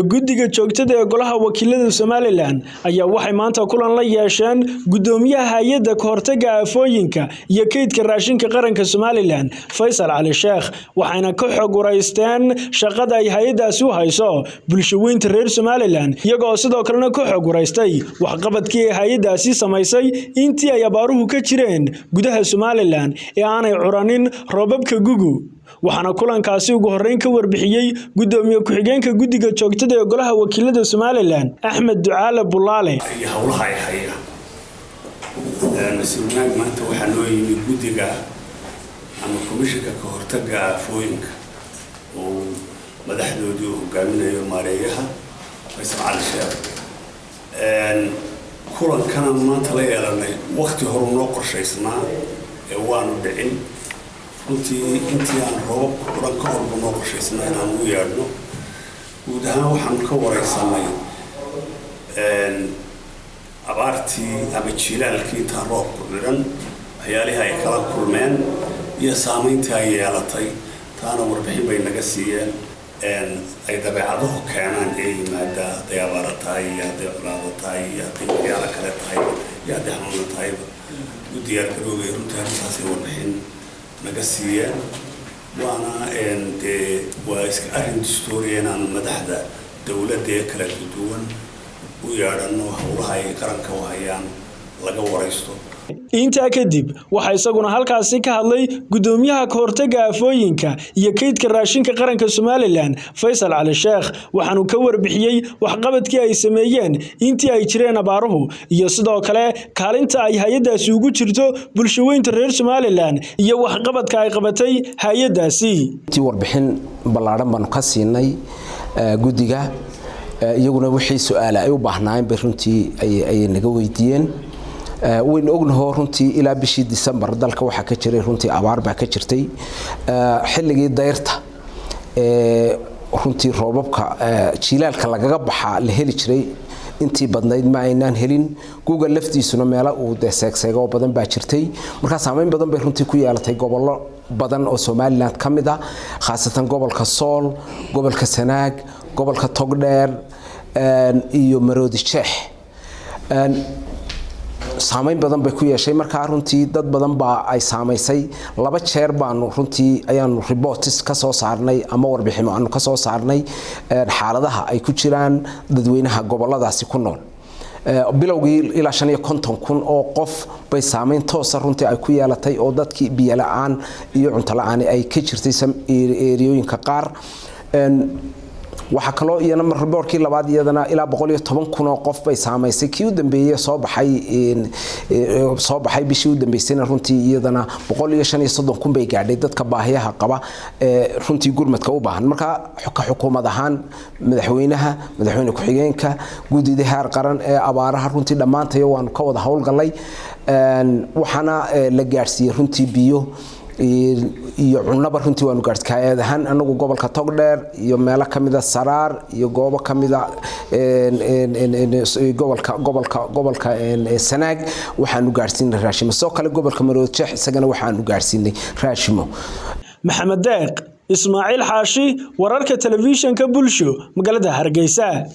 guddiga joogtada ee golaha wakiilada Somaliland ayaa waxay maanta kulan la yeesheen gudoomiyaha hay'adda ka hortagga aafooyinka iyo kaydka raashinka qaranka Somaliland Faysal Ali Sheekh waxayna ka xog wareysteen shaqada ay hay'addaasi u hayso bulshooyinka reer Somaliland iyagoo sidoo kalena ka xog wareystay waxqabadkii hay'addaasi samaysay intii ay abaaruhu ka jireen gudaha Somaliland ee aanay curanin roobabka gugu waxaana kulankaasi ugu horeyn ka warbixiyay gudoomiye ku-xigeenka guddiga joogtada ee golaha wakiilada Somaliland Axmed Ducaale Bulaale hawlaha ay hayaan mas'uuliyad maanta waxa loo yimid guddiga ama komishanka ka hortagga aafooyinka oo madaxdoodu hogaaminayo maareeyaha Faysal Ali Sheekh kulankan maanta la yeelanay waqti hore noo qorshaysnaa ee waanu dhicin intii aan roobabka quran ka horba noo qorshaysnaa inaan u yeedhno guud ahaan waxaan ka wareysanay abaartii ama jilaalkii intaan roobku dhiran waxyaalihii ay kala kulmeen iyo saamayntii ay yeelatay taana warbixin bay naga siiyeen ay dabeecaduhu keenaan ee yimaada hadday abaara tahay iyo hadday colaado tahay iyo hadday waxyaalo kale tahay iyo hadday xanuuna tahayba u diyaargaroobay runtii arrintaasay warbixin naga siiyeen waana waa iska arrin dastuuriyan aan madaxda dowladda ee kala duwan u yeedhano howlaha ay qaranka u hayaan laga wareysto intaa kadib waxa isaguna halkaasi ka hadlay gudoomiyaha ka hortagga aafooyinka iyo kaydka raashinka qaranka Somaliland Faysal Ali Sheekh waxaanu ka warbixiyay waxqabadkii ay sameeyeen intii ay jireen abaaruhu iyo sidoo kale kaalinta ay hay'addaasi ugu jirto bulshooyinka reer Somaliland iyo waxqabadka ay qabatay hay'addaasi warbixin ballaaran baan ka siinay guddiga iyaguna wixii su'aalo ay u baahnayeen bay runtii ay naga weydiiyeen وين أغنه رنتي إلى بشي ديسمبر دالك وحا كجري رنتي أبار با كجرتي حلقي دايرتا رنتي روبابكا جيلالكا لغا بخا لهلي جري intii badnayd ma aynaan helin Google laftiisuna meela uu deeseegseego badan baa jirtay marka saameyn badan bay runtii ku yeelatay gobollo badan oo Somaliland kamid ah khaasatan gobolka Sool gobolka Sanaag gobolka Togdheer iyo Maroodi Sheekh saameyn badan bay ku yeeshay marka runtii dad badan baa ay saameysay laba jeer baan runtii ayaan reports ka soo saarnay ama warbixin aan ka soo saarnay xaaladaha ay ku jiraan dadweynaha goboladaasi ku nool bilowgii ilaa 550,000 oo qof bay saameyn toos ah runtii ay ku yeelatay oo dadkii biyo la'aan iyo cunto la'aan ay ka jirtay eeriyooyinka qaar waxa kaloo iyana reportkii labaad iyadana ilaa 110,000 oo qof bay saameysay kii u dambeeyay soo baxay bishii u dambeysayna runtii iyadana 135,000 bay gaadhay dadka baahiyaha qaba runtii gurmadka u baahan marka xukuumad ahaan madaxweyne ku-xigeenka guddida heer qaran ee abaaraha runtii dhamaantayo waan ka wada hawlgalay waxaana la gaarsiiyay runtii biyo iyo cunaba runtii waanu gaarsiiyay anagu gobolka Togdheer iyo meelo kamida Saraar iyo goobo kamida gobolka Sanaag waxaanu gaarsiinay raashimo soo kale gobolka Maroodi Sheekh isagana waxaanu gaarsiinay raashimo Maxamed Deeq Ismaaciil Xaashi wararka telefishinka bulsho magaalada Hargeysa